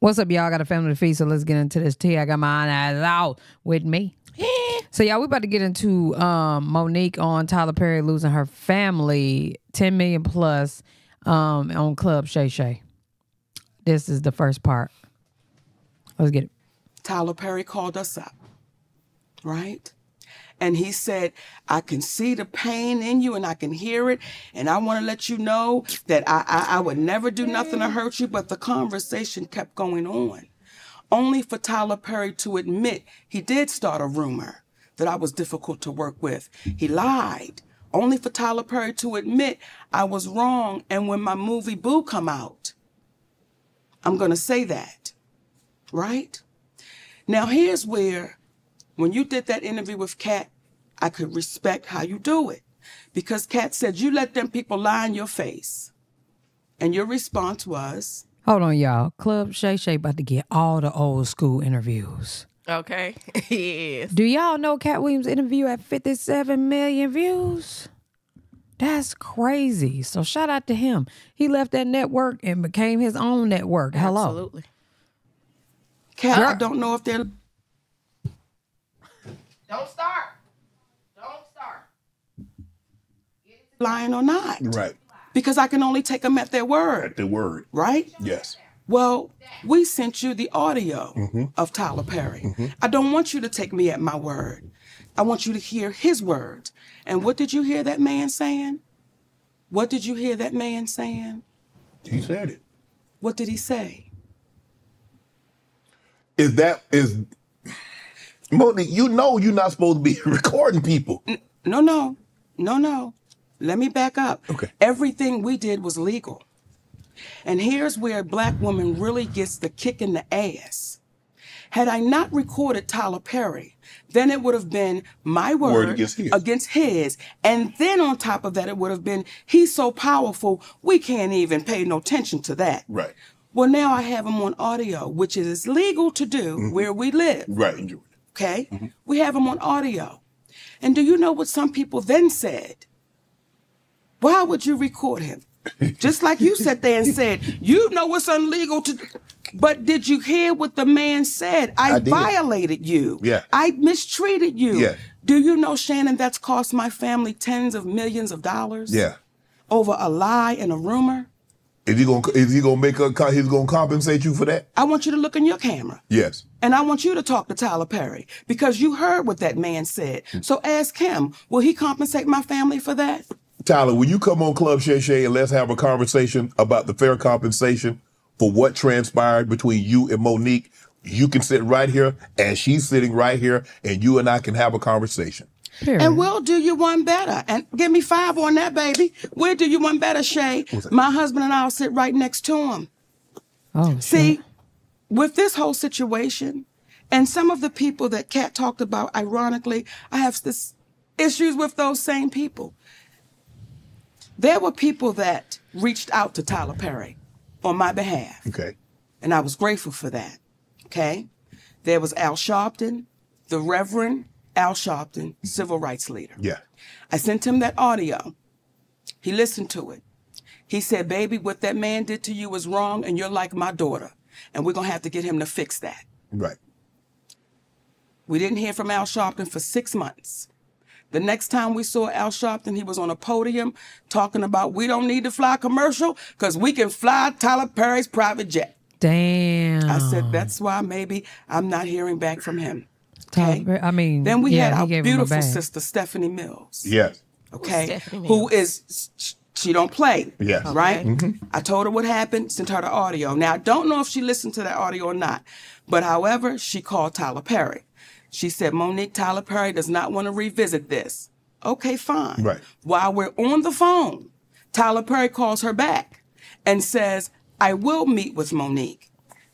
What's up, y'all? I got a family feast, so let's get into this tea. I got my eyes out with me. So, y'all, we about to get into Monique on Tyler Perry losing her family, 10 million plus on Club Shay Shay. This is the first part. Let's get it. Tyler Perry called us up, right? And he said, I can see the pain in you and I can hear it. And I want to let you know that I would never do nothing to hurt you. But the conversation kept going on. Only for Tyler Perry to admit he did start a rumor that I was difficult to work with. He lied. Only for Tyler Perry to admit I was wrong. And when my movie Boo come out, I'm going to say that, right? Now, here's where, when you did that interview with Kat, I could respect how you do it. Because Kat said, you let them people lie in your face. And your response was? Hold on, y'all. Club Shay Shay about to get all the old school interviews. Okay. Yes. Do y'all know Cat Williams' interview at 57 million views? That's crazy. So shout out to him. He left that network and became his own network. Hello. Absolutely. Kat, I don't know if they're... Don't start. Don't start. lying or not. Right. Because I can only take them at their word. At the word. Right? Yes. Well, we sent you the audio of Tyler Perry. I don't want you to take me at my word. I want you to hear his words. And what did you hear that man saying? What did you hear that man saying? He said it. What did he say? Is Monique, you know you're not supposed to be recording people. No. Let me back up. Okay. Everything we did was legal. And here's where a black woman really gets the kick in the ass. Had I not recorded Tyler Perry, then it would have been my word against his. And then on top of that, it would have been, he's so powerful, we can't even pay no attention to that. Right. Well, now I have him on audio, which is legal to do where we live. Right, in Georgia. Okay? We have him on audio. And do you know what some people then said? Why would you record him? Just like you sat there and said, you know it's illegal to... But did you hear what the man said? I violated you. Yeah. I mistreated you. Yeah. Do you know, Shannon, that's cost my family tens of millions of dollars? Yeah. Over a lie and a rumor? Is he gonna compensate you for that? I want you to look in your camera. Yes. And I want you to talk to Tyler Perry because you heard what that man said. So ask him, will he compensate my family for that? Tyler, will you come on Club Shay Shay and let's have a conversation about the fair compensation for what transpired between you and Monique? You can sit right here and she's sitting right here and you and I can have a conversation. Period. And we'll do you one better. And give me 5 on that, baby. We'll do you one better, Shay. My husband and I'll sit right next to him. Oh, see, with this whole situation, and some of the people that Kat talked about, ironically, I have this issues with those same people. There were people that reached out to Tyler Perry on my behalf. Okay. And I was grateful for that. Okay. There was Al Sharpton, the Reverend Al Sharpton, civil rights leader. Yeah. I sent him that audio. He listened to it. He said, baby, what that man did to you was wrong and you're like my daughter. And we're going to have to get him to fix that. Right. We didn't hear from Al Sharpton for 6 months. The next time we saw Al Sharpton, he was on a podium talking about we don't need to fly commercial because we can fly Tyler Perry's private jet. Damn. I said, that's why maybe I'm not hearing back from him. Okay. I mean, then we had our he beautiful sister, Stephanie Mills. Yes. Okay. Who is, she don't play. Yes. Right? I told her what happened, sent her the audio. Now, I don't know if she listened to that audio or not. But however, she called Tyler Perry. She said, Monique, Tyler Perry does not want to revisit this. Okay, fine. Right. While we're on the phone, Tyler Perry calls her back and says, I will meet with Monique,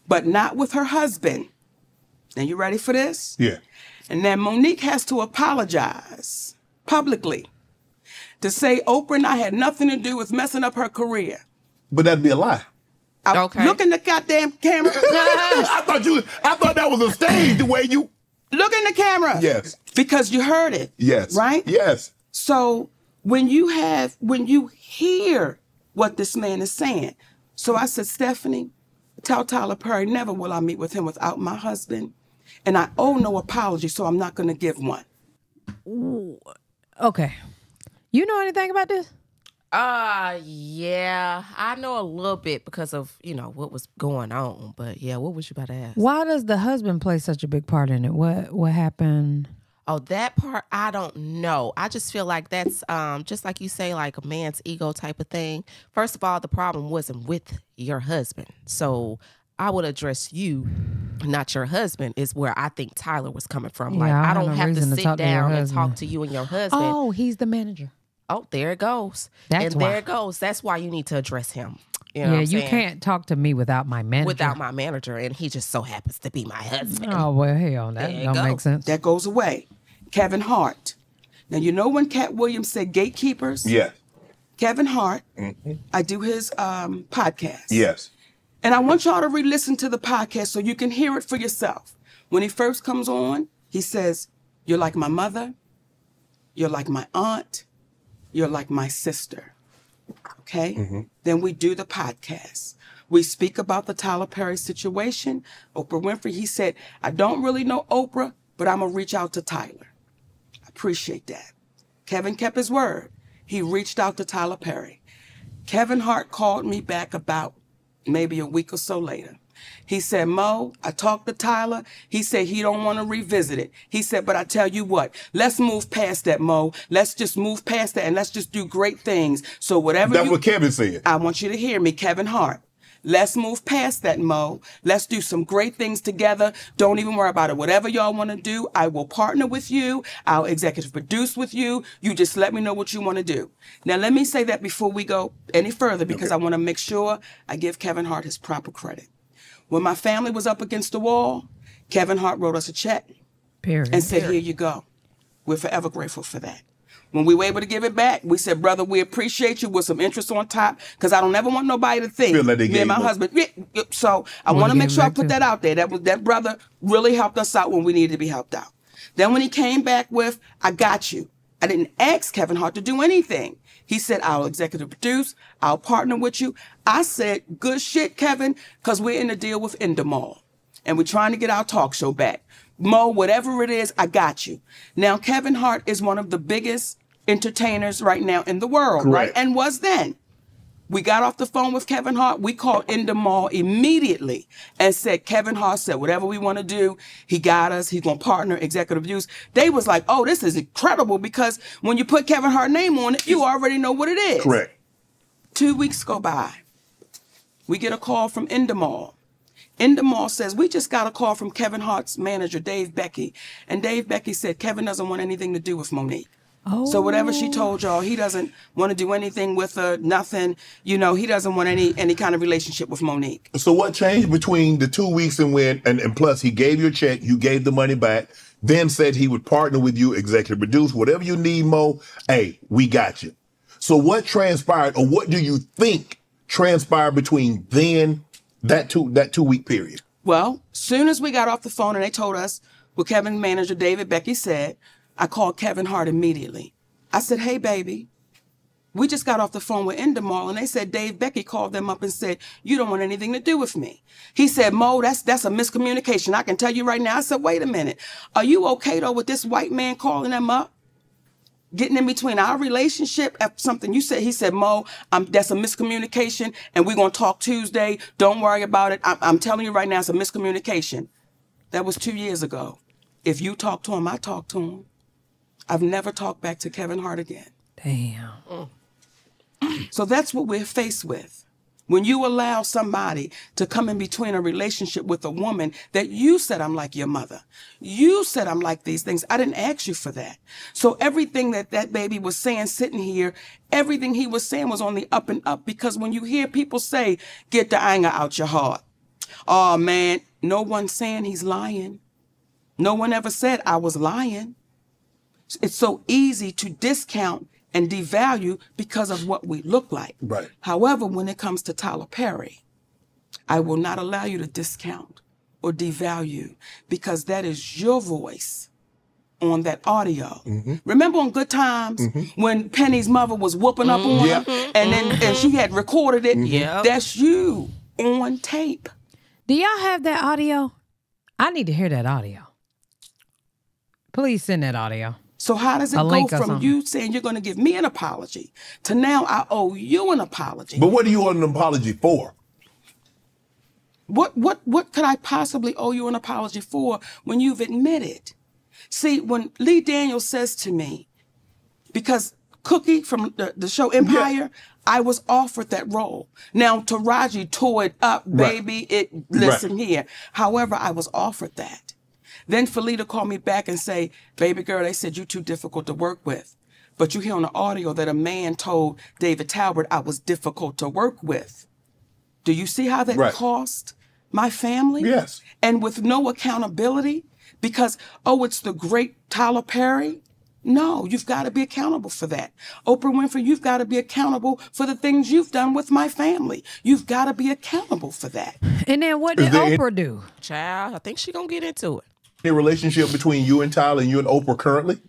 but not with her husband. Now, you ready for this? Yeah. And then Monique has to apologize publicly to say Oprah and I had nothing to do with messing up her career. But that'd be a lie. Okay. Look in the goddamn camera. I thought that was a stage the way you... Look in the camera. Yes. Because you heard it. Yes. Right? Yes. So when you hear what this man is saying, so I said, Stephanie, tell Tyler Perry, never will I meet with him without my husband. And I owe no apology, so I'm not going to give one. Okay. You know anything about this? Yeah, I know a little bit because of, what was going on. But yeah, what was you about to ask? Why does the husband play such a big part in it? What happened? Oh, that part, I don't know. I just feel like that's just like you say, like a man's ego type of thing. First of all, the problem wasn't with your husband. So I would address you, not your husband, is where I think Tyler was coming from. Yeah, like, I I have don't no have to reason to sit talk to your down and husband. talk to you and your husband. Oh, he's the manager. Oh, there it goes. That's and why. there it goes. That's why you need to address him. You know what Yeah, I'm you saying? can't talk to me without my manager. Without my manager, and he just so happens to be my husband. Oh, well, hell, that There you don't go. make sense. That goes away. Kevin Hart. Now, you know when Cat Williams said gatekeepers? Yes. Kevin Hart, I do his podcast. Yes. And I want y'all to re-listen to the podcast so you can hear it for yourself. When he first comes on, he says, you're like my mother, you're like my aunt, you're like my sister. Okay? Then we do the podcast. We speak about the Tyler Perry situation. Oprah Winfrey, he said, I don't really know Oprah, but I'm going to reach out to Tyler. I appreciate that. Kevin kept his word. He reached out to Tyler Perry. Kevin Hart called me back about maybe a week or so later. He said, Mo, I talked to Tyler. He said he don't want to revisit it. He said, but I tell you what, let's move past that, Mo. Let's just move past that and let's just do great things. So whatever That's what Kevin said. I want you to hear me, Kevin Hart. Let's move past that, Mo. Let's do some great things together. Don't even worry about it. Whatever y'all want to do, I will partner with you. I'll executive produce with you. You just let me know what you want to do. Now, let me say that before we go any further, because I want to make sure I give Kevin Hart his proper credit. When my family was up against the wall, Kevin Hart wrote us a check Period. and said, here you go. We're forever grateful for that. When we were able to give it back, we said, brother, we appreciate you with some interest on top, because I don't ever want nobody to think Feel like they me gave and my more. husband. So I Wanna want to make give sure I back put too. that out there. That brother really helped us out when we needed to be helped out. Then when he came back with, I got you. I didn't ask Kevin Hart to do anything. He said, I'll executive produce. I'll partner with you. I said, good shit, Kevin, because we're in a deal with Endemol. And we're trying to get our talk show back. Mo, whatever it is, I got you. Now, Kevin Hart is one of the biggest entertainers right now in the world, right? Correct. And was then. We got off the phone with Kevin Hart. We called Endemol immediately and said, Kevin Hart said, whatever we want to do, he got us. He's going to partner, executive use. They was like, oh, this is incredible, because when you put Kevin Hart's name on it, you already know what it is. Correct. 2 weeks go by. We get a call from Endemol. Endemol says, we just got a call from Kevin Hart's manager, Dave Becky. And Dave Becky said, Kevin doesn't want anything to do with Monique. Oh. So whatever she told y'all, he doesn't want to do anything with her, nothing. You know, he doesn't want any kind of relationship with Monique. So what changed between the 2 weeks and when, and plus he gave you a check, you gave the money back, then said he would partner with you, executive produce, whatever you need, Mo, hey, we got you. So what transpired, or what do you think transpired between then, that 2 week period? Well, soon as we got off the phone and they told us what Kevin's manager, David Becky, said, I called Kevin Hart immediately. I said, hey, baby, we just got off the phone with Endemol, and they said Dave Becky called them up and said, you don't want anything to do with me. He said, Mo, that's a miscommunication. I can tell you right now. I said, wait a minute. Are you okay, though, with this white man calling them up? Getting in between our relationship after something you said. He said, Mo, that's a miscommunication, and we're going to talk Tuesday. Don't worry about it. I'm telling you right now, it's a miscommunication. That was 2 years ago. If you talk to him, I talk to him. I've never talked back to Kevin Hart again. Damn. So that's what we're faced with. When you allow somebody to come in between a relationship with a woman that you said, I'm like your mother. You said I'm like these things. I didn't ask you for that. So everything that baby was saying sitting here, everything he was saying was on the up and up, because when you hear people say, get the anger out your heart. Oh, man, no one's saying he's lying. No one ever said I was lying. It's so easy to discount and devalue because of what we look like. Right. However, when it comes to Tyler Perry, I will not allow you to discount or devalue, because that is your voice on that audio. Remember on Good Times when Penny's mother was whooping up on her, and she had recorded it? Yep. That's you on tape. Do y'all have that audio? I need to hear that audio. Please send that audio. So how does it go from you saying you're going to give me an apology to now I owe you an apology? But what do you want an apology for? What could I possibly owe you an apology for when you've admitted? See, when Lee Daniels says to me, because Cookie from the show Empire, I was offered that role. Now Taraji tore it up, baby. Listen here. However, I was offered that. Then Felita called me back and say, baby girl, they said you're too difficult to work with. But you hear on the audio that a man told David Talbert I was difficult to work with. Do you see how that cost my family? Yes. And with no accountability? Because, oh, it's the great Tyler Perry? No, you've got to be accountable for that. Oprah Winfrey, you've got to be accountable for the things you've done with my family. You've got to be accountable for that. And then what did Oprah do? Child, I think she's going to get into it. Any relationship between you and Tyler and you and Oprah currently?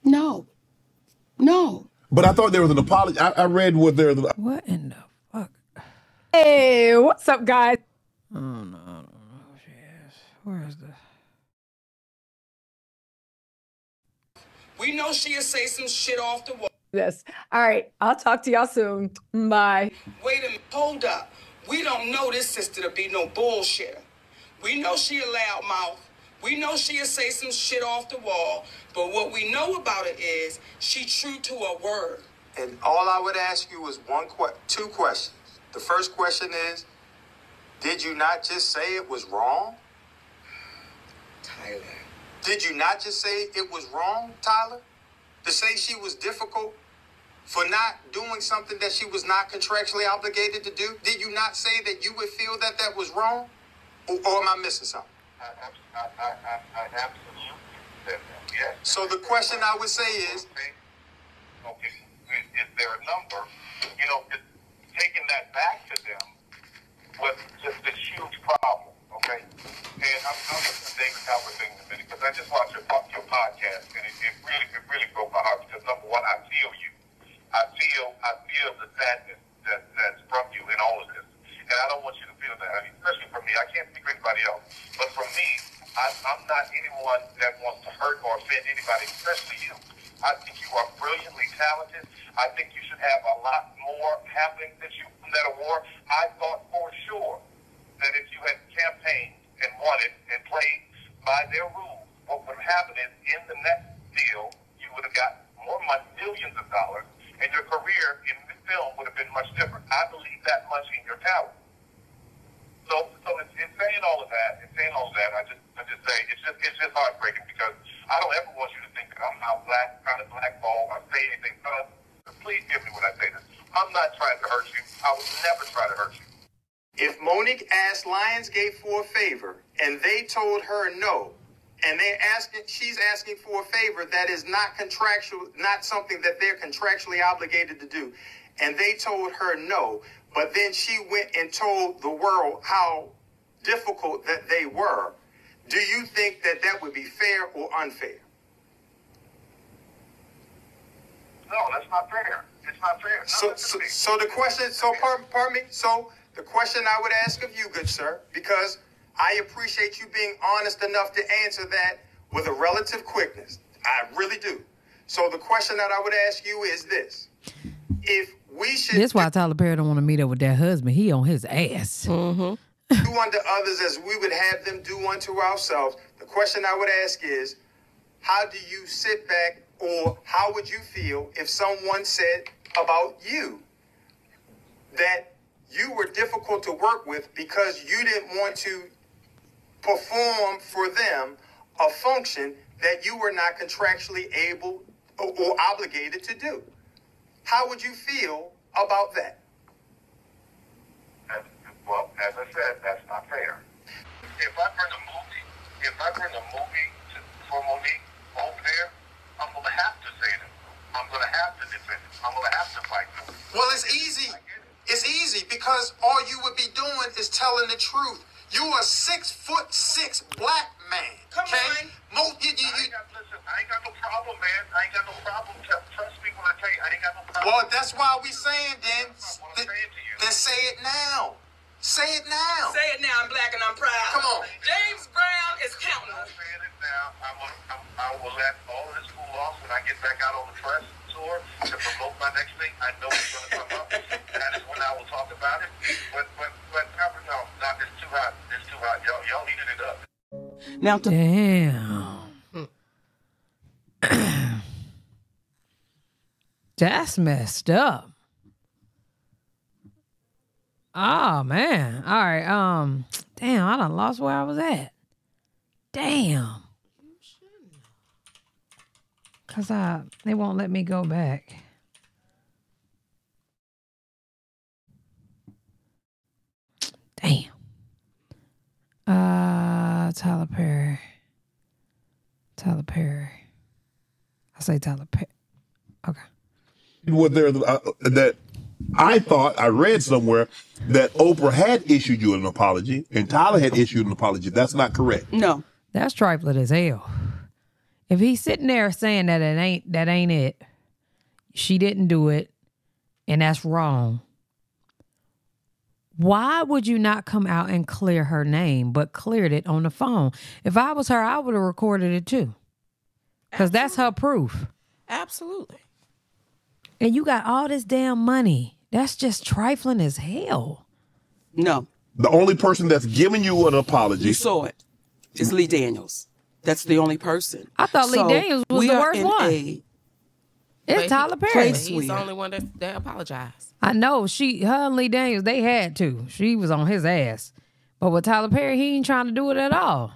No. No. But I thought there was an apology. I read what there was. What in the fuck? Hey, what's up, guys? Oh, no. Where is the... We know she'll say some shit off the wall. This. All right, I'll talk to y'all soon. Bye. Wait a minute. Hold up. We don't know this sister to be no bullshitter. We know she a loudmouth. We know she'll say some shit off the wall. But what we know about it is she true to her word. And all I would ask you is two questions. The first question is, did you not just say it was wrong? Tyler. Did you not just say it was wrong, Tyler? To say she was difficult for not doing something that she was not contractually obligated to do? Did you not say that you would feel that that was wrong? Or am I missing something? I absolutely said that, yes. So the question I would say is... Okay, is there a number? You know, taking that back to them was just a huge problem, okay? And I'm going to David Talbert thing in a minute, because I just watched your podcast, and it really broke my heart, because number one, I feel you. I feel the sadness that's from you in all of this. And I don't want you to feel that. I mean, especially for me, I can't speak for anybody else. But for me, I'm not anyone that wants to hurt or offend anybody, especially you. I think you are brilliantly talented. I think you should have a lot more happening that award. I thought for sure that if you had campaigned and won it and played by their rules, what would have happened is in the next deal, you would have got more money, millions of dollars, and your career in the film would have been much different. I believe that much in your talent. So in saying all of that, I just say it's just heartbreaking, because I don't ever want you to think that I'm not trying to blackball or say anything. Please give me when I say this. I'm not trying to hurt you. I would never try to hurt you. If Monique asked Lionsgate for a favor and they told her no, and she's asking for a favor that is not contractual, not something that they're contractually obligated to do, and they told her no, but then she went and told the world how difficult that they were, do you think that that would be fair or unfair? No, that's not fair. It's not fair. So the question, pardon me. So the question I would ask of you, good sir, because I appreciate you being honest enough to answer that with a relative quickness. I really do. So the question that I would ask you is this. If we should... That's why Tyler Perry don't want to meet up with that husband. He on his ass. Do unto others as we would have them do unto ourselves. The question I would ask is, how do you sit back, or how would you feel if someone said about you that you were difficult to work with because you didn't want to perform for them a function that you were not contractually able or obligated to do? How would you feel about that? Well, as I said, that's not fair. If I bring a movie for Monique over there, I'm going to have to say it. I'm going to have to defend it. I'm going to have to fight them. Well, it's easy. It's easy because all you would be doing is telling the truth. You are 6'6" black man. Come okay? on. Listen, I ain't got no problem, man. I ain't got no problem. Trust me when I tell you, I ain't got no problem. Well, that's why we saying then. What I'm saying to you. Then say it now. Say it now. Say it now. I'm black and I'm proud. Come on. James Brown is counting. I'm saying it now. I will let all of this cool off when I get back out on the press tour to promote my next thing. I know it's going to come up. That is when I will talk about it. But no, it's too hot. It's too hot. Y'all heated it up. Now, Damn. That's messed up. Oh man. All right. Damn, I done lost where I was at. Damn. Cause they won't let me go back. Damn. Tyler Perry. I say Tyler Perry. Okay. Was there that I thought I read somewhere that Oprah had issued you an apology and Tyler had issued an apology. That's not correct. no. That's trifling as hell. If he's sitting there saying that ain't it, she didn't do it, and that's wrong, why would you not come out and clear her name, but cleared it on the phone? If I was her, I would have recorded it too. Because that's her proof. Absolutely. And you got all this damn money. That's just trifling as hell. No. The only person that's giving you an apology. You saw it. It's Lee Daniels. That's the only person. I thought Lee Daniels was we the are worst in one. a It's Tyler Perry. place He's the where- only one that apologized. I know her and Lee Daniels, they had to. She was on his ass. But with Tyler Perry, he ain't trying to do it at all.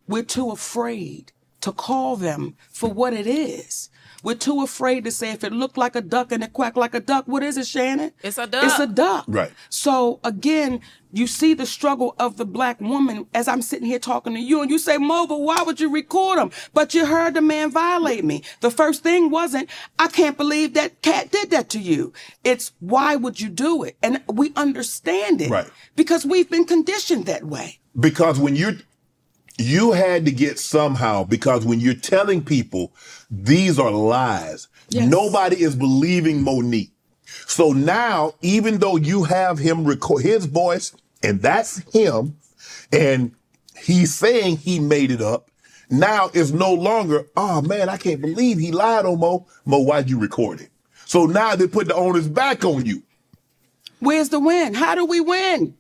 We're too afraid to call them for what it is. We're too afraid to say if it looked like a duck and it quacked like a duck, what is it, Shannon? It's a duck. It's a duck. Right. So again, you see the struggle of the black woman as I'm sitting here talking to you and you say, Mo, but why would you record him? But you heard the man violate me. The first thing wasn't, I can't believe that cat did that to you. It's why would you do it? And we understand it. Right. Because we've been conditioned that way. Because when you had to get somehow, because when you're telling people these are lies, Yes. nobody is believing Monique. So now, even though you have him record his voice, and that's him, and he's saying he made it up, now it's no longer, oh man, I can't believe he lied on Mo. Mo, why'd you record it? So now they put the onus back on you. Where's the win? How do we win?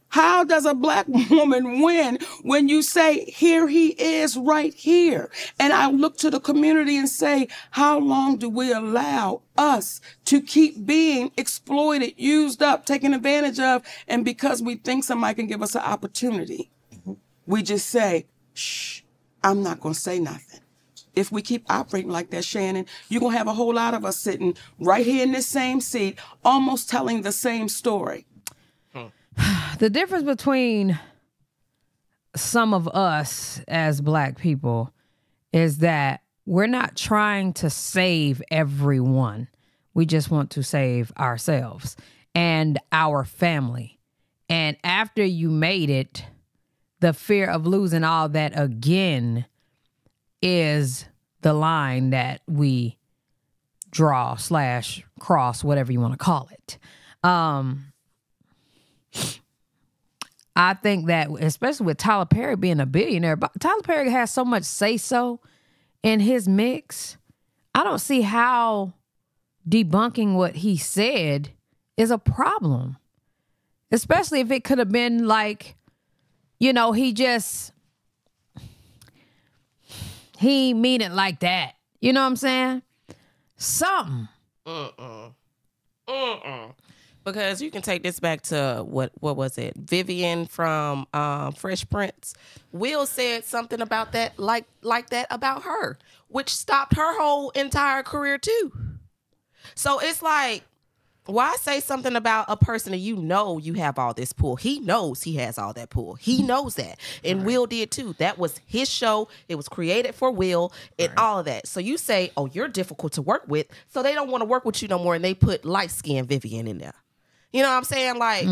How does a black woman win when you say, here he is right here? And I look to the community and say, how long do we allow us to keep being exploited, used up, taken advantage of? And because we think somebody can give us an opportunity, we just say, shh, I'm not going to say nothing. If we keep operating like that, Shannon, you're going to have a whole lot of us sitting right here in this same seat, almost telling the same story. The difference between some of us as black people is that we're not trying to save everyone. We just want to save ourselves and our family. And after you made it, the fear of losing all that again is the line that we draw / cross, whatever you want to call it. I think that, especially with Tyler Perry being a billionaire, but Tyler Perry has so much say-so in his mix. I don't see how debunking what he said is a problem. Especially if it could have been like, he mean it like that. You know what I'm saying? Something. Because you can take this back to what was it? Vivian from Fresh Prince. Will said something about that, like that about her, which stopped her whole entire career too. So it's like, why say something about a person that you have all this pull? He knows he has all that pull. He knows that. And right. Will did too. That was his show. It was created for Will and all of that. So you say, oh, you're difficult to work with. So they don't want to work with you no more. And they put light-skinned Vivian in there. You know what I'm saying? Like,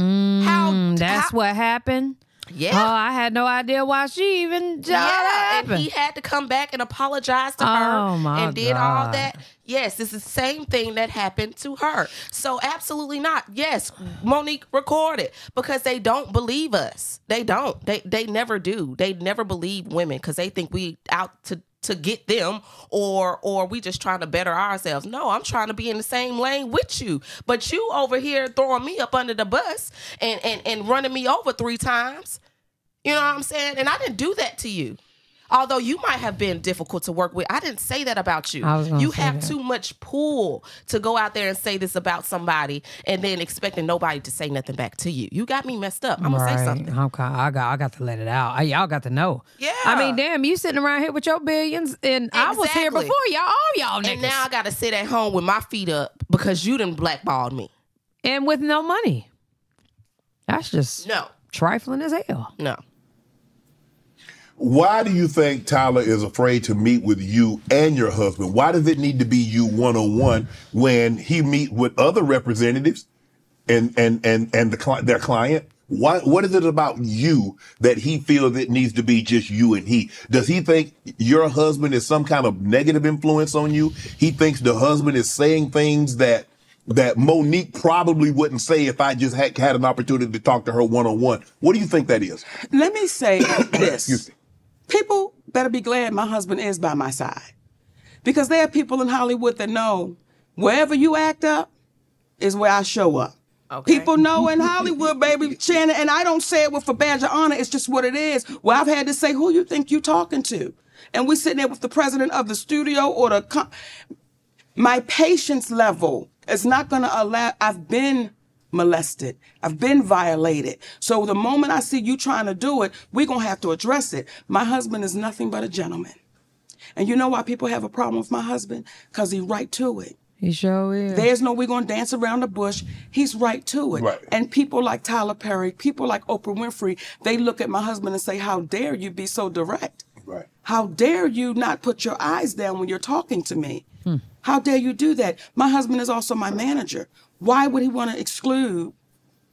That's what happened? Yeah. Oh, I had no idea why she even And he had to come back and apologize to her Oh, my and did all God. that. Yes, it's the same thing that happened to her. So absolutely not. Yes, Monique recorded because they don't believe us. They don't. They never do. They never believe women because they think we out to get them or we just trying to better ourselves. No, I'm trying to be in the same lane with you. But you over here throwing me up under the bus and running me over 3 times. You know what I'm saying? And I didn't do that to you. Although you might have been difficult to work with. I didn't say that about you. I was gonna You say have that. too much pull to go out there and say this about somebody and then expecting nobody to say nothing back to you. You got me messed up. I'm going to say something. Okay, I got to let it out. Y'all got to know. Yeah. I mean, damn, you sitting around here with your billions, and I was here Exactly. before y'all, all y'all niggas. And now I got to sit at home with my feet up because you done blackballed me. And with no money. That's just No. trifling as hell. No. Why do you think Tyler is afraid to meet with you and your husband? Why does it need to be you one-on-one when he meet with other representatives and their client? What is it about you that he feels it needs to be just you and he? Does he think your husband is some kind of negative influence on you? He thinks the husband is saying things that Monique probably wouldn't say if I just had an opportunity to talk to her one-on-one. What do you think that is? Let me say this. Excuse me. People better be glad my husband is by my side. Because there are people in Hollywood that know wherever you act up is where I show up. Okay. People know in Hollywood, baby, Shannon, and I don't say it with a badge of honor. It's just what it is. Well, I've had to say, who you think you talking to? And we sitting there with the president of the studio or my patience level is not going to allow. I've been molested. I've been violated. So the moment I see you trying to do it, we're going to have to address it. My husband is nothing but a gentleman. And you know why people have a problem with my husband? Because he's right to it. He sure is. There's no we're going to dance around the bush. He's right to it. Right. And people like Tyler Perry, people like Oprah Winfrey, they look at my husband and say, how dare you be so direct? Right. How dare you not put your eyes down when you're talking to me? How dare you do that? My husband is also my manager. Why would he want to exclude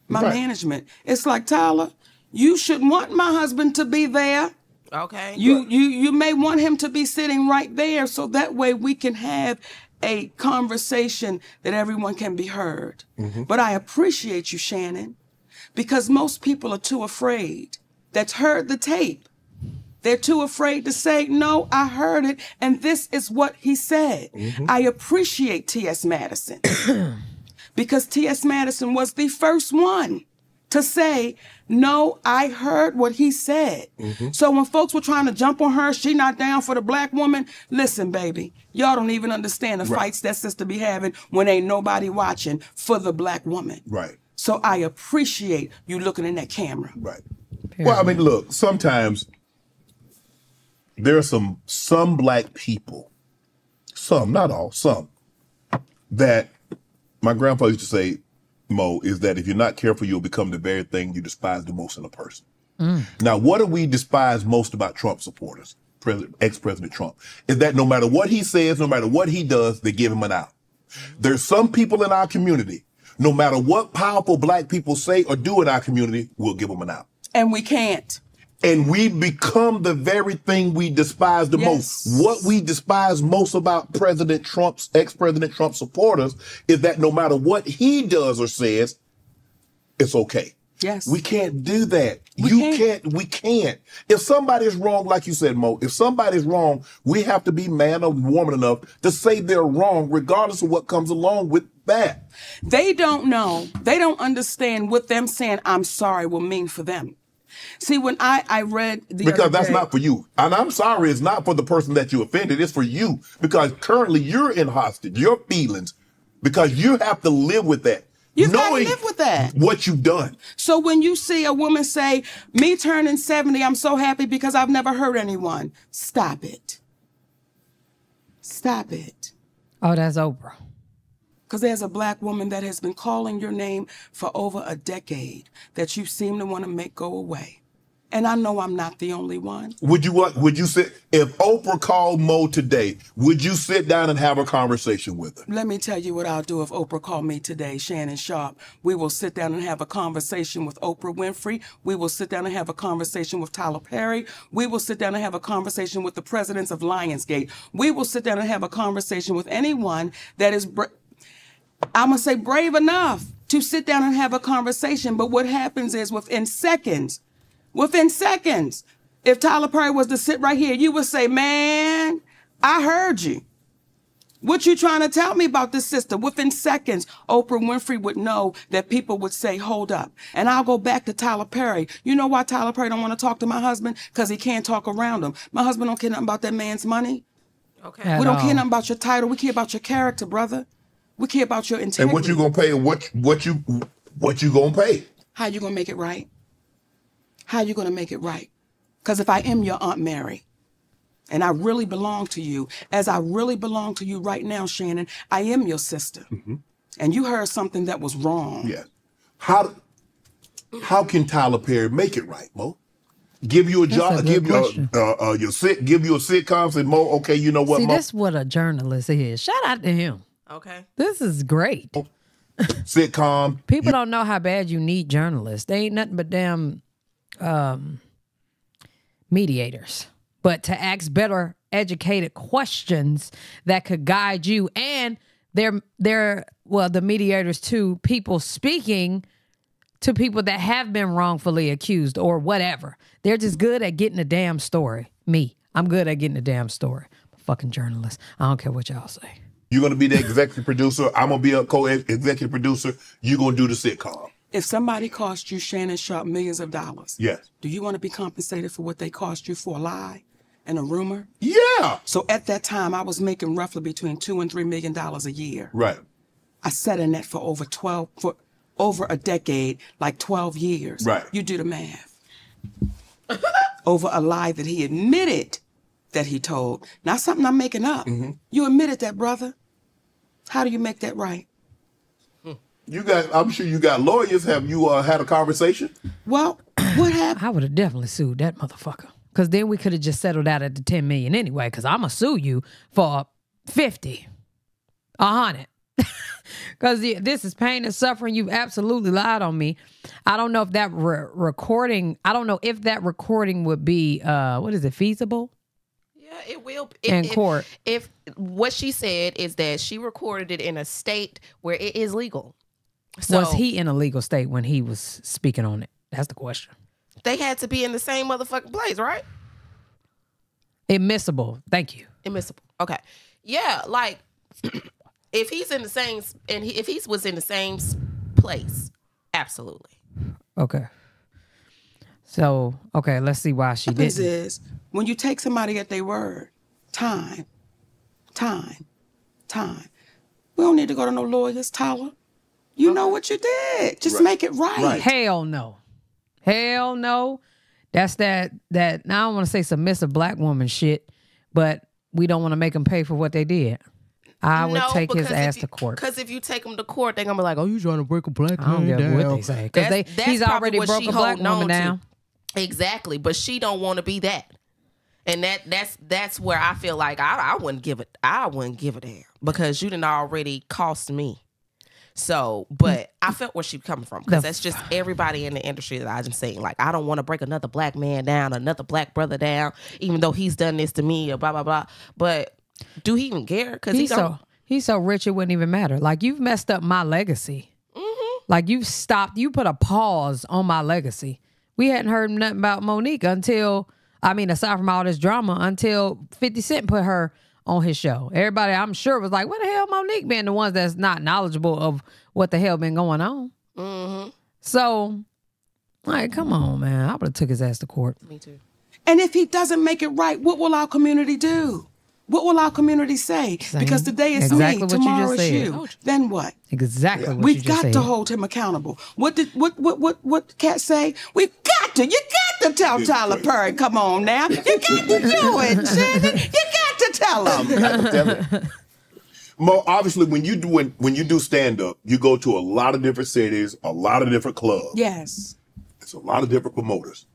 my Right. management? It's like, Tyler, you should want my husband to be there. Okay. You may want him to be sitting right there so that way we can have a conversation that everyone can be heard. But I appreciate you, Shannon, because most people are too afraid that's heard the tape. They're too afraid to say, no, I heard it, and this is what he said. I appreciate T.S. Madison because T.S. Madison was the first one to say, no, I heard what he said. So when folks were trying to jump on her, she not down for the black woman, listen, baby, y'all don't even understand the fights that sister be having when ain't nobody watching for the black woman. Right. So I appreciate you looking in that camera. Right. Well, I mean, look, sometimes there are some black people, some, not all, some, that my grandpa used to say, Mo, is that if you're not careful, you'll become the very thing you despise the most in a person. Now, what do we despise most about Trump supporters, ex-President Trump, is that no matter what he says, no matter what he does, they give him an out. There's some people in our community, no matter what powerful black people say or do in our community, we'll give them an out. And we can't. And we become the very thing we despise the most. What we despise most about ex-President Trump supporters is that no matter what he does or says, it's okay. Yes. We can't do that. We can't. If somebody's wrong, like you said, Mo, if somebody's wrong, we have to be man or woman enough to say they're wrong, regardless of what comes along with that. They don't know. They don't understand what them saying, I'm sorry, will mean for them. See, when I read the Because other that's day, not for you. And I'm sorry, it's not for the person that you offended. It's for you. Because currently you're in hostage, your feelings, because you have to live with that. You've got to knowing live with that. what you've done. So when you see a woman say, me turning 70, I'm so happy because I've never hurt anyone. Stop it. Stop it. Oh, that's Oprah. Because there's a black woman that has been calling your name for over a decade that you seem to want to make go away. And I know I'm not the only one. Would you sit, if Oprah called Mo today, would you sit down and have a conversation with her? Let me tell you what I'll do if Oprah called me today, Shannon Sharp. We will sit down and have a conversation with Oprah Winfrey. We will sit down and have a conversation with Tyler Perry. We will sit down and have a conversation with the presidents of Lionsgate. We will sit down and have a conversation with anyone that is, I'm going to say, brave enough to sit down and have a conversation. But what happens is within seconds, if Tyler Perry was to sit right here, you would say, man, I heard you. What you trying to tell me about this sister? Within seconds, Oprah Winfrey would know that people would say, hold up. And I'll go back to Tyler Perry. You know why Tyler Perry don't want to talk to my husband? Because he can't talk around him. My husband don't care nothing about that man's money. Okay. We don't care nothing about your title. We care about your character, brother. We care about your integrity. And what you gonna pay? What you gonna pay? How you gonna make it right? How you gonna make it right? Because if I am your Aunt Mary, and I really belong to you, as I really belong to you right now, Shannon, I am your sister. Mm-hmm. And you heard something that was wrong. Yes. How can Tyler Perry make it right, Mo? Give you a job, give you a sitcom, say, Mo, okay, you know what, See, Mo? that's what a journalist is. Shout out to him. Okay. This is great. Sitcom. People don't know how bad you need journalists. They ain't nothing but damn mediators. But to ask better educated questions that could guide you, and they're the mediators too, people speaking to people that have been wrongfully accused or whatever. They're just good at getting a damn story. I'm good at getting a damn story. I'm a fucking journalist. I don't care what y'all say. You're going to be the executive producer. I'm going to be a co-executive producer. You're going to do the sitcom. If somebody cost you, Shannon Sharp, millions of dollars, yes, do you want to be compensated for what they cost you for a lie and a rumor? Yeah. So at that time, I was making roughly between $2 and $3 million a year. Right. I sat in that for over a decade, like 12 years. Right. You do the math. Over a lie that he admitted that he told. Not something I'm making up. Mm-hmm. You admitted that, brother. How do you make that right? I'm sure you got lawyers. Have you had a conversation? Well, what happened? I would have definitely sued that motherfucker. Because then we could have just settled out at the $10 million anyway. Because I'm going to sue you for 50, 100. Because this is pain and suffering. You've absolutely lied on me. I don't know if that recording, would be, what is it, feasible? Yeah, it will. In court. If what she said is that she recorded it in a state where it is legal. So was he in a legal state when he was speaking on it? That's the question. They had to be in the same motherfucking place, right? Admissible. Thank you. Admissible. Okay. Yeah, like if he's in the same if he was in the same place, absolutely. Okay. So, okay, let's see why she didn't. Is when you take somebody at their word, time. We don't need to go to no lawyers, Tyler. You know what you did. Just make it right. Hell no. That's that now I don't want to say submissive black woman shit, but we don't want to make them pay for what they did. I would take his ass to court. Because if you take him to court, they're going to be like, oh, you trying to break a black man down. I don't care what they say. Because he's already broke a black woman down. Exactly. But she don't want to be that. And that's where I feel like I wouldn't give it. I wouldn't give a damn because you didn't already cost me. So, but I felt where she's coming from because that's just everybody in the industry that I've been saying. Like, I don't want to break another black man down, another black brother down, even though he's done this to me or blah, blah, blah. But do he even care? Because he's so rich it wouldn't even matter. Like, you've messed up my legacy. Mm-hmm. Like, you put a pause on my legacy. We hadn't heard nothing about Monique aside from all this drama, until 50 Cent put her on his show. Everybody, I'm sure, was like, what the hell Monique being the ones that's not knowledgeable of what the hell been going on. Mm-hmm. So, like, come on, man. I would have took his ass to court. Me too. And if he doesn't make it right, what will our community do? What will our community say? Because today is me, tomorrow is you. Then what? Exactly what We've you just said. We've got to hold him accountable. What Kat say? You got to tell Tyler Perry, come on now. You got to do it, Shannon. You got to tell him. Mo, obviously, when you do stand-up, you go to a lot of different cities, a lot of different clubs. Yes. It's a lot of different promoters.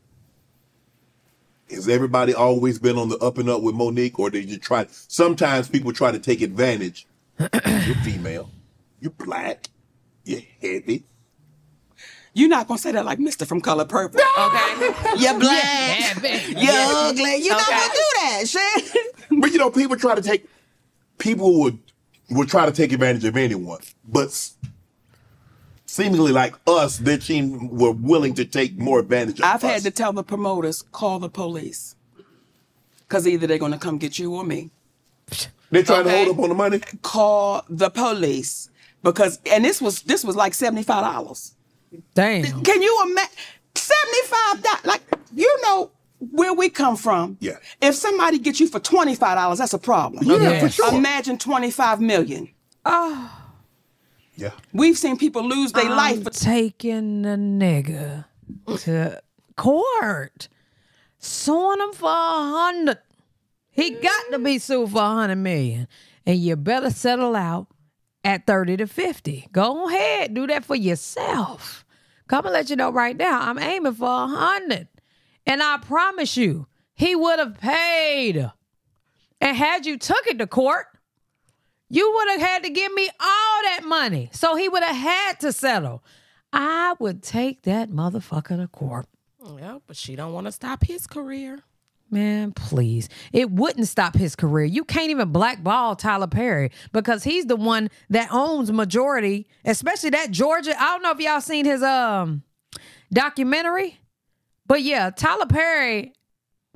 Has everybody always been on the up and up with Monique, or did you try? Sometimes people try to take advantage. You're female. You're black. You're heavy. You're not gonna say that like Mr. from Color Purple. Okay. You're black. You're ugly. You're not gonna do that shit. But you know, people would try to take advantage of anyone, but seemingly like us, their team were willing to take more advantage of I've us. had to tell the promoters, call the police, because either they're gonna come get you or me. They're trying to hold up on the money. Call the police because, and this was like $75. Damn. Can you imagine $75? Like, you know where we come from. Yeah. If somebody gets you for $25, that's a problem. Yeah, for sure. Imagine 25 million. Yeah. We've seen people lose their life for taking a nigga to court, suing him for 100. He got to be sued for 100 million, and you better settle out at 30 to 50. Go ahead, do that for yourself. Come and let you know right now, I'm aiming for 100, and I promise you, he would have paid. And had you took it to court, you would have had to give me all that money. So he would have had to settle. I would take that motherfucker to court. Yeah, but she don't want to stop his career. Man, please. It wouldn't stop his career. You can't even blackball Tyler Perry because he's the one that owns majority, especially that Georgia. I don't know if y'all seen his documentary, but yeah, Tyler Perry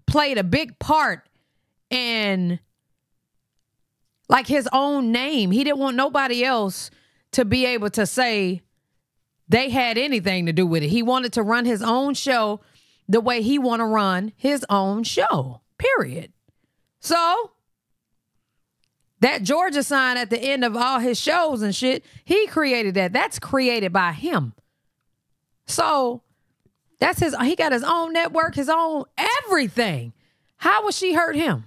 played a big part in like his own name. He didn't want nobody else to be able to say they had anything to do with it. He wanted to run his own show the way he want to run his own show, period. So that Georgia sign at the end of all his shows and shit, he created that. That's created by him. So that's he got his own network, his own everything. How would she hurt him?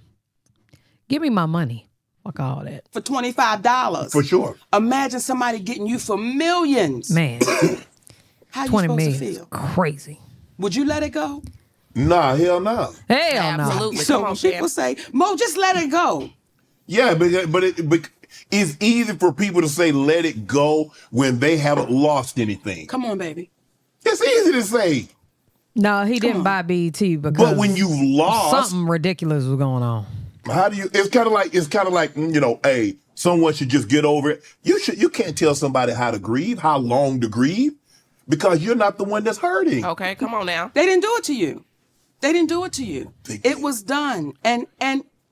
Give me my money. Fuck all that. for $25. For sure. Imagine somebody getting you for millions. Man, How you 20 supposed million to is feel? crazy. Would you let it go? Nah, hell no. Hell no. Absolutely. So Come when on, people say, Mo, just let it go. Yeah, but it's easy for people to say let it go when they haven't lost anything. Come on, baby. It's easy to say. No, he didn't buy BET because But when you've lost, something ridiculous was going on. how do you? It's kind of like you know, hey, someone should just get over it. You can't tell somebody how to grieve, how long to grieve, because you're not the one that's hurting. Okay, come on now. They didn't do it to you. They didn't do it to you. They It did. was done. And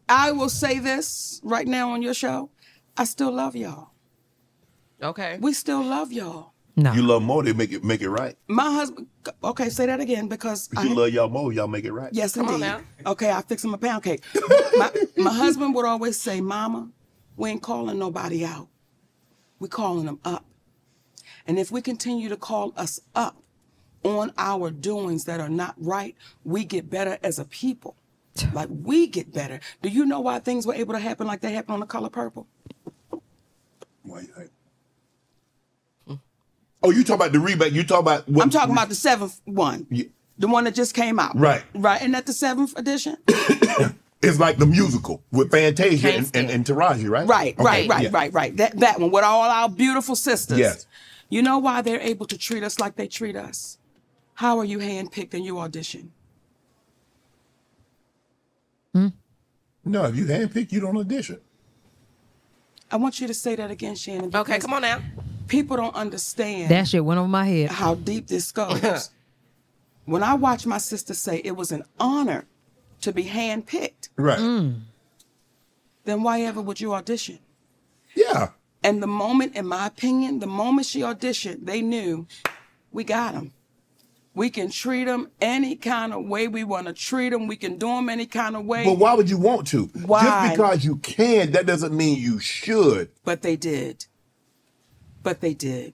I will say this right now on your show. I still love y'all. Okay. We still love y'all. No. You love more, they make it right. My husband, okay, say that again because But you love y'all more, y'all make it right. yes, Come on indeed. now. Okay, I fix him a pound cake. my husband would always say, Mama, we ain't calling nobody out. We calling them up. And if we continue to call us up on our doings that are not right, we get better as a people. Like, we get better. Do you know why things were able to happen like they happened on The Color Purple? Why you think? Oh, you talk about the rebate. You talk about what? I'm talking about the 7th one. Yeah. The one that just came out. Right. Right. Isn't that the 7th edition? It's like the musical with Fantasia Can't and Taraji, right? Right, Okay, right. yeah. That one with all our beautiful sisters. Yes. You know why they're able to treat us like they treat us? How are you handpicked in your audition? No, if you handpick, you don't audition. I want you to say that again, Shannon. Okay, because come on now. People don't understand That shit went over my head. how deep this goes. When I watch my sister say it was an honor to be handpicked, Right. then why ever would you audition? Yeah. And the moment, in my opinion, the moment she auditioned, they knew we got them. We can treat them any kind of way we want to treat them. We can do them any kind of way. But why would you want to? Why? Just because you can, that doesn't mean you should. But they did. But they did.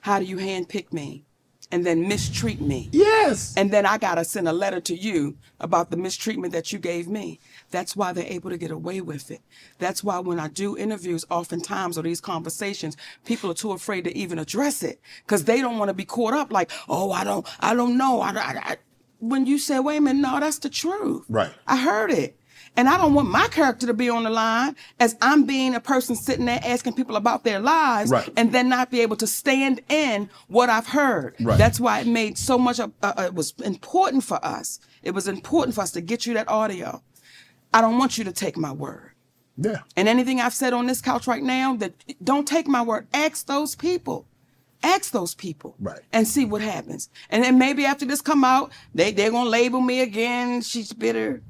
How do you handpick me and then mistreat me? Yes. And then I got to send a letter to you about the mistreatment that you gave me. That's why they're able to get away with it. That's why when I do interviews, oftentimes, or these conversations, people are too afraid to even address it because they don't want to be caught up like, oh, I don't know. when you said, wait a minute, no, that's the truth. Right. I heard it. And I don't want my character to be on the line as I'm being a person sitting there asking people about their lives Right. and then not be able to stand in what I've heard. Right. That's why it made so much of, it was important for us. It was important for us to get you that audio. I don't want you to take my word. Yeah. And anything I've said on this couch right now, that don't take my word. Ask those people. Ask those people. Right. And see what happens. And then maybe after this come out, they're going to label me again. She's bitter.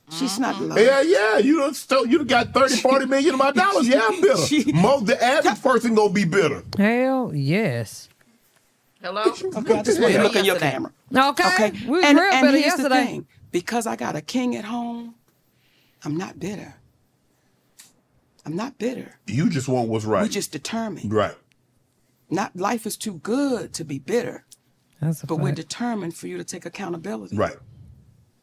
She's not loved. Yeah. You done got 30, 40 million of my dollars. Yeah, I'm bitter. The average person gonna be bitter. Hell yes. Hello? Okay, I just want you to look in your camera. Okay. We was and real bitter here's yesterday. the thing. Because I got a king at home, I'm not bitter. I'm not bitter. You just want what's right. We just determined. Right. Not life is too good to be bitter. That's a But we're fact. determined for you to take accountability. Right.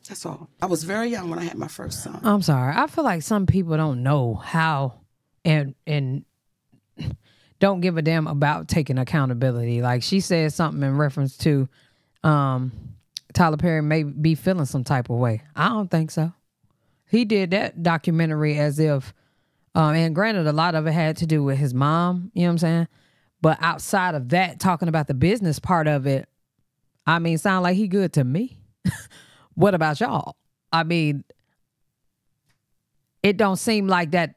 That's all. I was very young when I had my first son. I'm sorry. I feel like some people don't know how and don't give a damn about taking accountability. Like she said something in reference to Tyler Perry may be feeling some type of way. I don't think so. He did that documentary as if, and granted, a lot of it had to do with his mom, you know what I'm saying? But outside of that, talking about the business part of it, I mean, sound like he good to me. What about y'all? I mean, it don't seem like that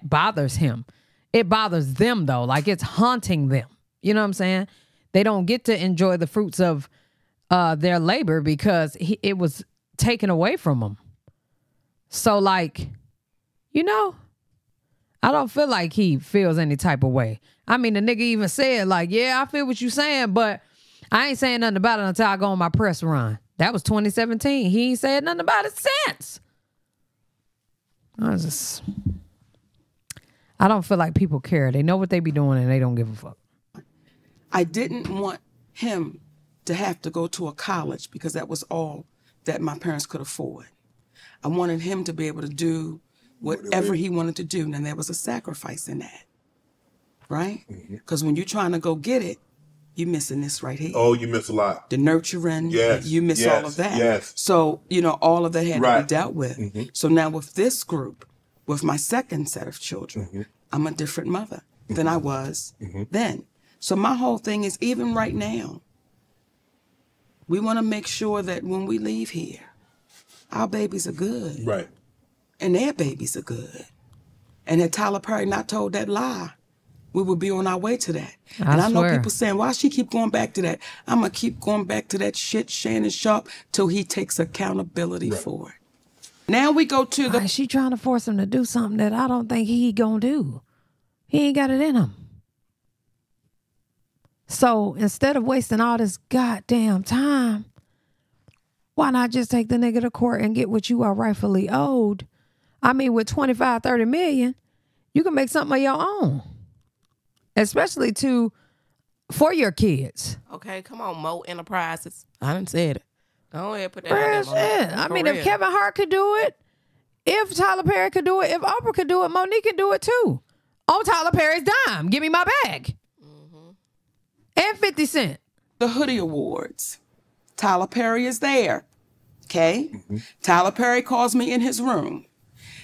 bothers him. It bothers them though. Like it's haunting them. You know what I'm saying? They don't get to enjoy the fruits of their labor because it was taken away from them. So like, you know, I don't feel like he feels any type of way. I mean, the nigga even said like, yeah, I feel what you saying, but I ain't saying nothing about it until I go on my press run. That was 2017. He ain't said nothing about it since. I don't feel like people care. They know what they be doing and they don't give a fuck. I didn't want him to have to go to a college because that was all that my parents could afford. I wanted him to be able to do whatever he wanted to do. And there was a sacrifice in that, right? Because when you're trying to go get it, you're missing this right here. Oh, you miss a lot. The nurturing, Yes. you miss all of that. Yes. So, all of that had to Right. be dealt with. So now with this group, with my second set of children, I'm a different mother than I was then. So my whole thing is, even right now, we want to make sure that when we leave here, our babies are good. Right. And their babies are good. And had Tyler Perry not told that lie, we would be on our way to that. And I know swear. people saying, why she keep going back to that? I'm going to keep going back to that shit, Shannon Sharp, till he takes accountability for it. Now we go to the... Why is she trying to force him to do something that I don't think he gonna do? He ain't got it in him. So instead of wasting all this goddamn time, why not just take the nigga to court and get what you are rightfully owed? I mean, with 25, 30 million, you can make something of your own. Especially for your kids. Okay, come on, Mo Enterprises. I done said it. Go ahead, put that Real out there, shit. Mo. I For mean, real. if Kevin Hart could do it, if Tyler Perry could do it, if Oprah could do it, Monique could do it too. On Tyler Perry's dime. Give me my bag. And 50 Cent. The Hoodie Awards. Tyler Perry is there. Okay? Tyler Perry calls me in his room.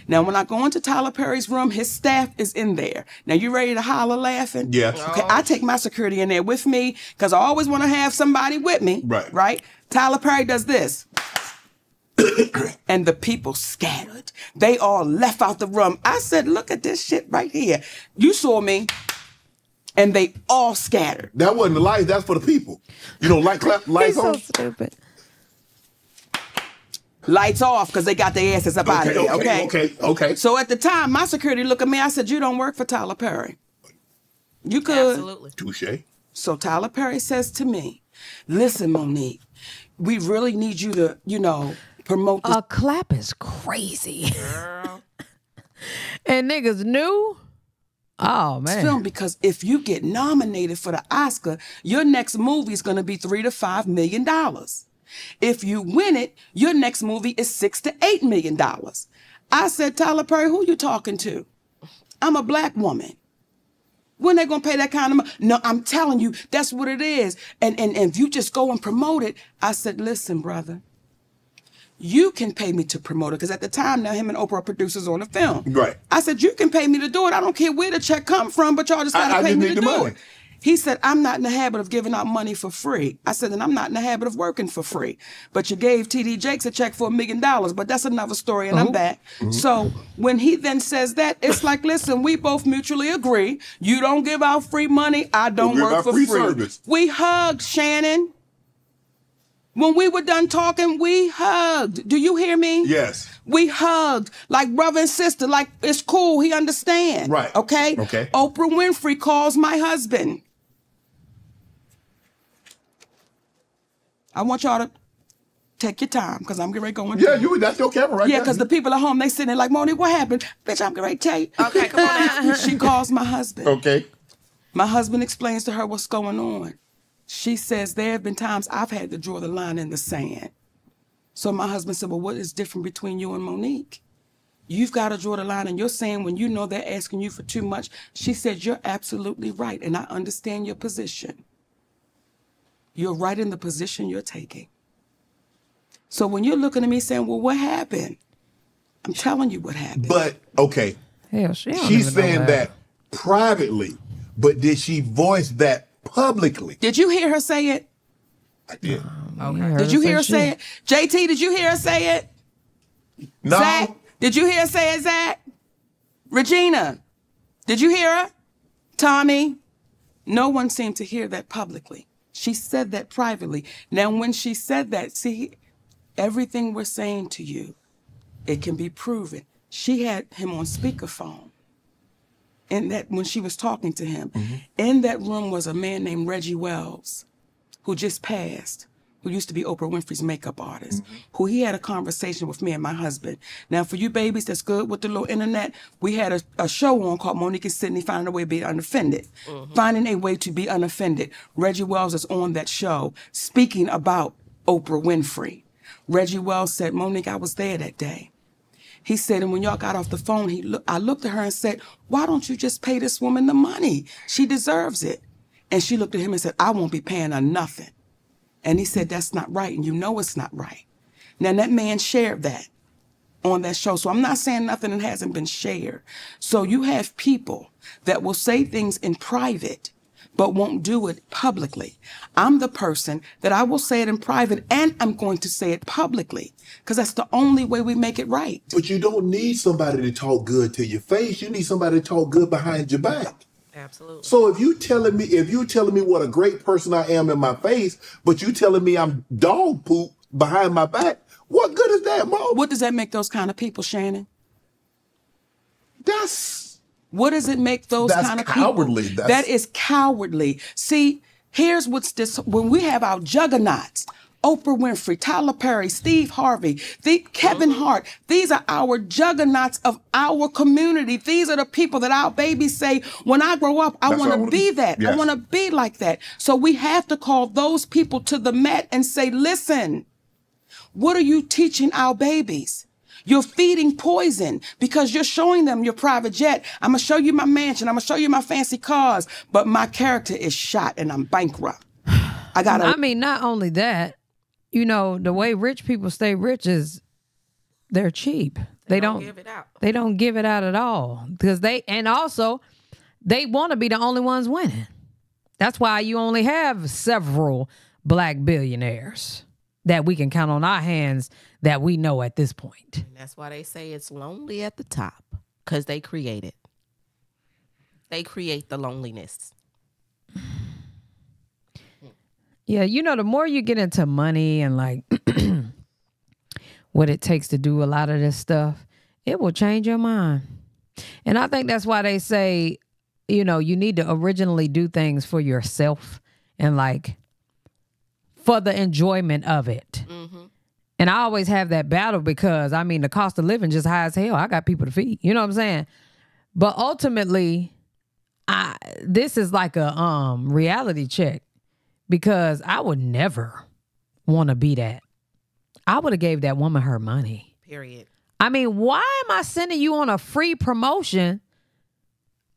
Now, when I go into Tyler Perry's room, his staff is in there. Now, you ready to holler laughing? Yes. Okay, I take my security in there with me because I always want to have somebody with me. Right. Right? Tyler Perry does this. And the people scattered. They all left out the room. I said, look at this shit right here. You saw me. And they all scattered. That wasn't the lights. That's for the people. You know, lights He's so on. stupid. Lights off because they got their asses up out of there, Okay. So at the time, my security looked at me. I said, you don't work for Tyler Perry. You could. Absolutely. Touche. So Tyler Perry says to me, listen, Monique, we really need you to, promote this. A clap is crazy. Girl. And niggas knew. Oh, man. film because if you get nominated for the Oscar, your next movie is going to be $3 to $5 million. If you win it, your next movie is $6 to $8 million. I said, Tyler Perry, who you talking to? I'm a black woman. When they gonna pay that kind of money? No, I'm telling you, that's what it is. And if you just go and promote it, I said, listen, brother, you can pay me to promote it. Because at the time, now him and Oprah are producers on the film. Right. I said, you can pay me to do it. I don't care where the check come from, but y'all just gotta pay me to do it. He said, I'm not in the habit of giving out money for free. I said, and I'm not in the habit of working for free. But you gave TD Jakes a check for $1 million, but that's another story, and I'm back. So when he then says that, it's like, listen, we both mutually agree. You don't give out free money, I don't work for free. Service. We hugged, Shannon. When we were done talking, we hugged. Do you hear me? Yes. We hugged like brother and sister, like it's cool, he understands. Right. Okay? Okay. Oprah Winfrey calls my husband. I want y'all to take your time, because I'm getting ready to go into Yeah, that's your camera right there. Yeah, because the people at home, they sitting there like, Monique, what happened? Bitch, I'm getting ready to tell you. Okay, come on now. She calls my husband. Okay. My husband explains to her what's going on. She says, there have been times I've had to draw the line in the sand. So my husband said, well, what is different between you and Monique? You've got to draw the line, and you're saying when you know they're asking you for too much. She said, you're absolutely right, and I understand your position. You're right in the position you're taking. So when you're looking at me saying, well, what happened? I'm telling you what happened. But, okay. Hell, She's saying that privately, but did she voice that publicly? Did you hear her say it? I did. Okay. Did you hear her say it? JT, did you hear her say it? No. Zach, did you hear her say it, Zach? Regina, did you hear her? Tommy? No one seemed to hear that publicly. She said that privately. Now, when she said that, see, everything we're saying to you, it can be proven. She had him on speakerphone. And that when she was talking to him, in that room was a man named Reggie Wells, who just passed, who used to be Oprah Winfrey's makeup artist, who he had a conversation with me and my husband. Now, for you babies that's good with the little internet, we had a show on called Monique and Sydney Finding a Way to Be Unoffended. Finding a Way to Be Unoffended. Reggie Wells is on that show speaking about Oprah Winfrey. Reggie Wells said, Monique, I was there that day. He said, and when y'all got off the phone, I looked at her and said, why don't you just pay this woman the money? She deserves it. And she looked at him and said, I won't be paying her nothing. And he said, that's not right, and you know it's not right. Now, that man shared that on that show. So I'm not saying nothing that hasn't been shared. So you have people that will say things in private, but won't do it publicly. I'm the person that I will say it in private, and I'm going to say it publicly, because that's the only way we make it right. But you don't need somebody to talk good to your face. You need somebody to talk good behind your back. Absolutely. So if you telling me what a great person I am in my face, but you telling me I'm dog poop behind my back, what good is that, Mo? What does that make those kind of people, Shannon? What does it make those kind of cowardly. people? That is cowardly. See, here's what's this. When we have our juggernauts, Oprah Winfrey, Tyler Perry, Steve Harvey, Kevin Hart, these are our juggernauts of our community. These are the people that our babies say, when I grow up, I want to be that. Yes. I want to be like that. So we have to call those people to the mat and say, listen, what are you teaching our babies? You're feeding poison because you're showing them your private jet. I'm going to show you my mansion. I'm going to show you my fancy cars, but my character is shot and I'm bankrupt. I mean, not only that, you know, the way rich people stay rich is they're cheap. They don't give it out. They don't give it out at all because they want to be the only ones winning. That's why you only have several black billionaires that we can count on our hands that we know at this point. And that's why they say it's lonely at the top, because they create it. They create the loneliness. Yeah, you know, the more you get into money and like what it takes to do a lot of this stuff, it will change your mind. And I think that's why they say, you know, you need to originally do things for yourself and like for the enjoyment of it. And I always have that battle because, I mean, the cost of living just high as hell. I got people to feed. You know what I'm saying? But ultimately, this is like a reality check because I would never want to be that. I would have gave that woman her money. Period. I mean, why am I sending you on a free promotion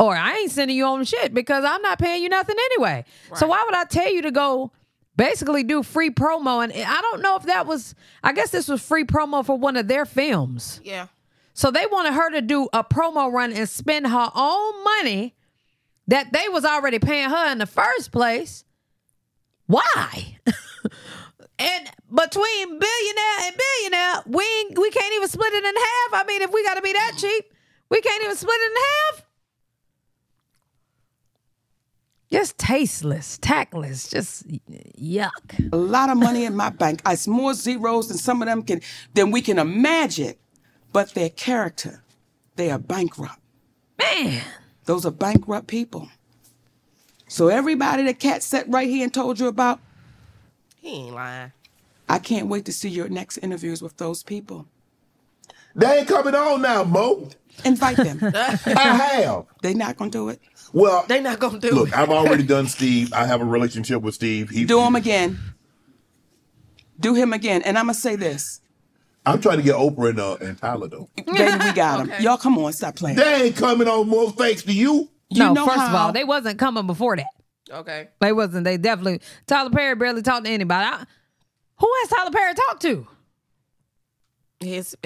or I ain't sending you on shit because I'm not paying you nothing anyway. Right. So why would I tell you to go basically do free promo? And I don't know if that was, I guess this was free promo for one of their films. Yeah. So they wanted her to do a promo run and spend her own money that they was already paying her in the first place. Why? And between billionaire and billionaire, we can't even split it in half. I mean, if we got to be that cheap, we can't even split it in half. Just tasteless, tactless, just yuck. A lot of money in my bank. It's more zeros than some of them than we can imagine. But their character, they are bankrupt. Man. Those are bankrupt people. So everybody that Cat sat right here and told you about, He ain't lying. I can't wait to see your next interviews with those people. They ain't coming on now, Mo. Invite them. I have. They not gonna do it. Well, They not gonna do look, it. I've already done Steve. I have a relationship with Steve. Do him again. Do him again. And I'm gonna say this. I'm trying to get Oprah and Tyler, though. Baby, we got him. Okay. Y'all, come on, stop playing. They ain't coming on, Mo, thanks to you. You know first of how- all, they wasn't coming before that. Okay. They wasn't. They definitely, Tyler Perry barely talked to anybody. Who has Tyler Perry talked to? His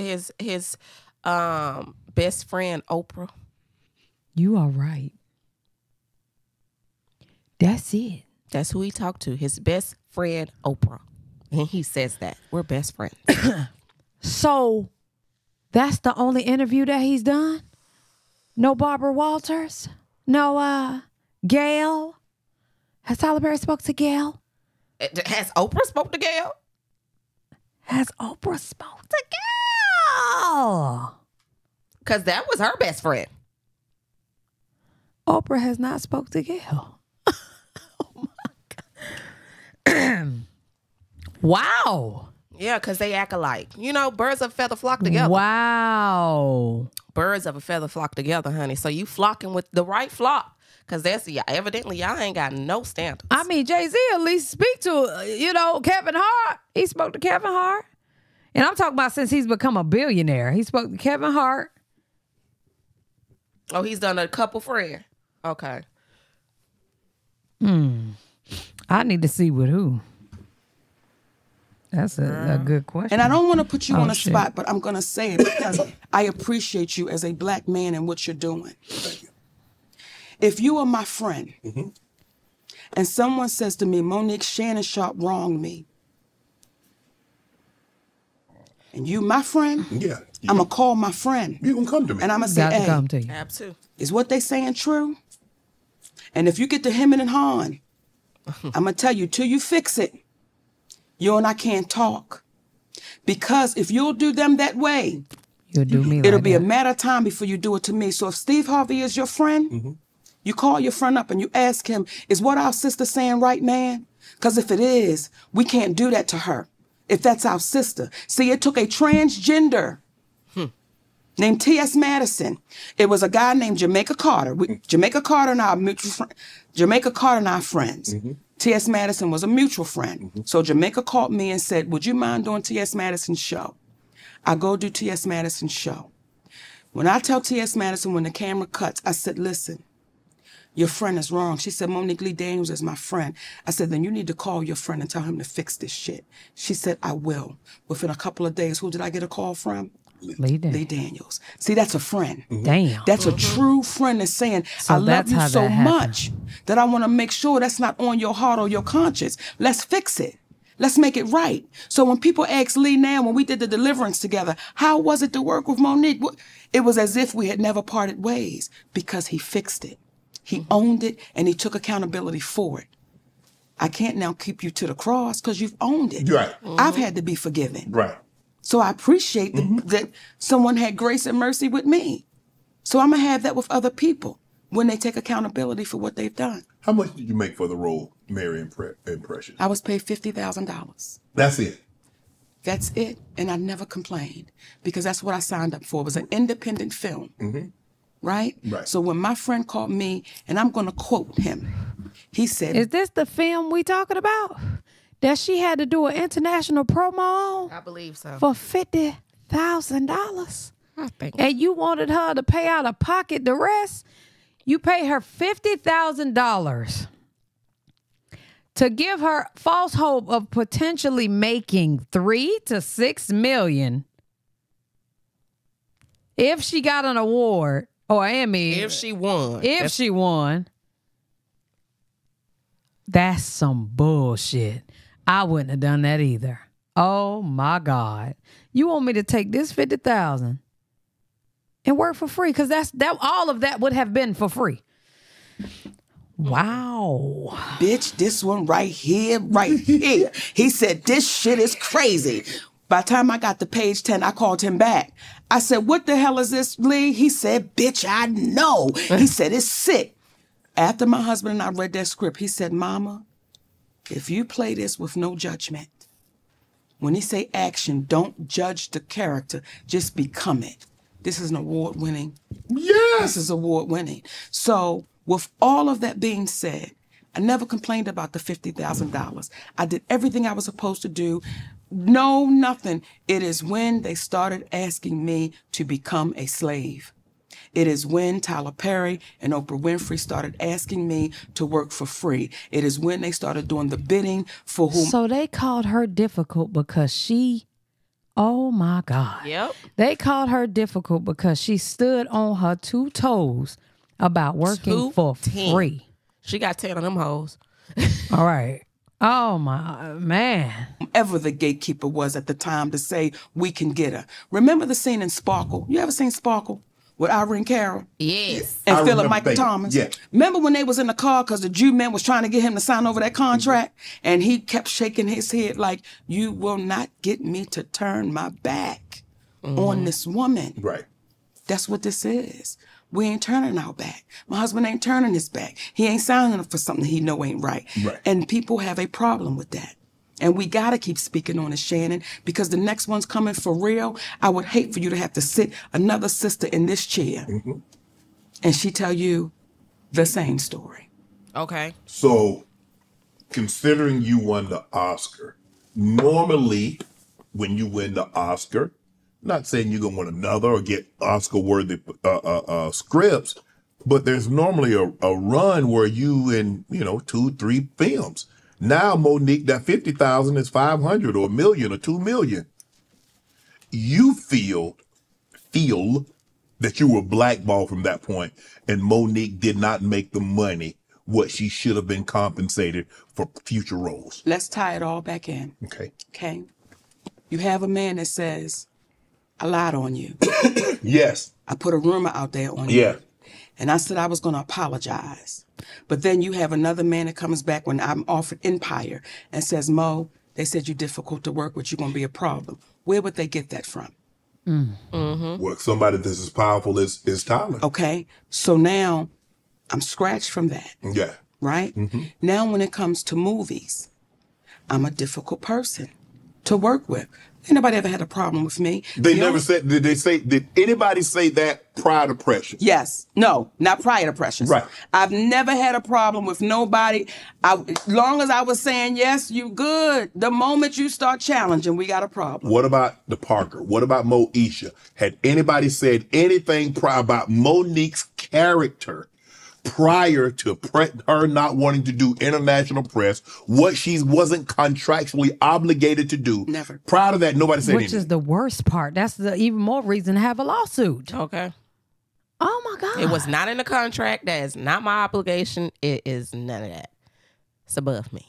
best friend Oprah. You are right. That's it. That's who he talked to. His best friend Oprah. And he says that. We're best friends. So that's the only interview that he's done? No Barbara Walters? No Gail? Has Tyler Perry spoke to Gail? Has Oprah spoke to Gail? Has Oprah spoke to Gail? Because that was her best friend. Oprah has not spoke to Gail. Oh my God. Wow. Yeah, because they act alike. You know, birds of a feather flock together. Wow. Birds of a feather flock together, honey. So you flocking with the right flock. Because that's, evidently, y'all ain't got no standards. I mean, Jay-Z at least speak to, Kevin Hart. He spoke to Kevin Hart. And I'm talking about since he's become a billionaire. He spoke to Kevin Hart. Oh, he's done a couple friend. Okay. I need to see with who. That's a good question. And I don't want to put you on a shit. spot, but I'm going to say it because I appreciate you as a black man and what you're doing. Thank you. If you are my friend and someone says to me, Monique, Shannon Sharp wronged me, and you my friend, Yeah. I'm going to call my friend You can come to me. and I'm going to say, Got to hey, come to you. Absolutely. is what they saying true? And if you get to hemming and hawing, I'm going to tell you, till you fix it, you and I can't talk. Because if you'll do them that way, You'll do me it'll like be that. a matter of time before you do it to me. So if Steve Harvey is your friend, you call your friend up and you ask him, is what our sister saying right, man? Because if it is, we can't do that to her. If that's our sister. See, it took a transgender named T.S. Madison. It was a guy named Jamaica Carter. Jamaica Carter and our mutual friend. Jamaica Carter and our friends. T.S. Madison was a mutual friend. So Jamaica called me and said, would you mind doing T.S. Madison's show? I go do T.S. Madison's show. When I tell T.S. Madison when the camera cuts, I said, listen, your friend is wrong. She said, Monique Lee Daniels is my friend. I said, then you need to call your friend and tell him to fix this shit. She said, I will. Within a couple of days, who did I get a call from? Lee Lee Daniels. See, that's a friend. Damn. That's a true friend that's saying, So I love that's you how so that happened. much that I want to make sure that's not on your heart or your conscience. Let's fix it. Let's make it right. So when people ask Lee now, when we did the deliverance together, how was it to work with Monique? It was as if we had never parted ways because he fixed it. He owned it and he took accountability for it. I can't now keep you to the cross because you've owned it. Right. I've had to be forgiven. Right. So I appreciate that someone had grace and mercy with me. So I'm going to have that with other people when they take accountability for what they've done. How much did you make for the role, Mary Impression? I was paid $50,000. That's it. That's it. And I never complained because that's what I signed up for. It was an independent film. Right? Right. So when my friend called me, and I'm going to quote him, he said, Is this the film we talking about? That she had to do an international promo on I believe so. for $50,000? I think. And you wanted her to pay out of pocket the rest? You pay her $50,000 to give her false hope of potentially making $3 to $6 million if she got an award or Emmy. If she won. If she won. That's some bullshit. I wouldn't have done that either. Oh my God. You want me to take this $50,000 and work for free? Because that all of that would have been for free. Wow. Bitch, this one right here. He said, this shit is crazy. By the time I got to page 10, I called him back. I said, what the hell is this, Lee? He said, bitch, I know. He said, it's sick. After my husband and I read that script, he said, Mama, if you play this with no judgment, when he say action, don't judge the character, just become it. This is an award-winning. Yes. This is award-winning. So with all of that being said, I never complained about the $50,000. I did everything I was supposed to do. No, nothing. It is when they started asking me to become a slave. It is when Tyler Perry and Oprah Winfrey started asking me to work for free. It is when they started doing the bidding for whom. So they called her difficult because she, oh my God. Yep. They called her difficult because she stood on her 2 toes about working for free. She got 10 of them hoes. All right. Oh my man. Whoever the gatekeeper was at the time to say, we can get her. Remember the scene in Sparkle? You ever seen Sparkle? With Irene Carroll? Yes. And I Philip remember Michael that. Thomas? Yeah. Remember when they was in the car because the Jew man was trying to get him to sign over that contract? And he kept shaking his head like, you will not get me to turn my back on this woman. Right. That's what this is. We ain't turning our back. My husband ain't turning his back. He ain't signing up for something he know ain't right. Right. And people have a problem with that. And we got to keep speaking on it, Shannon, because the next one's coming for real. I would hate for you to have to sit another sister in this chair and she tell you the same story. Okay. So, considering you won the Oscar, normally when you win the Oscar, not saying you're going to win another or get Oscar-worthy scripts, but there's normally a run where you in, 2, 3 films. Now, Monique, that 50,000 is 500 or 1 million or 2 million. You feel that you were blackballed from that point, and Monique did not make the money what she should have been compensated for future roles. Let's tie it all back in. Okay. Okay. You have a man that says, I lied on you. Yes. I put a rumor out there on you. Yeah. And I said I was going to apologize. But then you have another man that comes back when I'm offered Empire and says, Mo, they said you're difficult to work with. You're going to be a problem. Where would they get that from? Well, somebody that's as powerful as Tyler. Okay. So now I'm scratched from that. Yeah. Right? Now when it comes to movies, I'm a difficult person to work with. Ain't nobody ever had a problem with me. They You know- never said, did anybody say that prior to Precious? Yes. No, not prior to Precious. Right. I've never had a problem with nobody. As long as I was saying, yes, you good. The moment you start challenging, we got a problem. What about the Parker? What about Moesha? Had anybody said anything prior about Monique's character prior to her not wanting to do international press, what she wasn't contractually obligated to do? Never. Prior to that, nobody said Which anything. is the worst part. That's the even more reason to have a lawsuit. Okay. Oh my God. It was not in the contract. That is not my obligation. It is none of that. It's above me.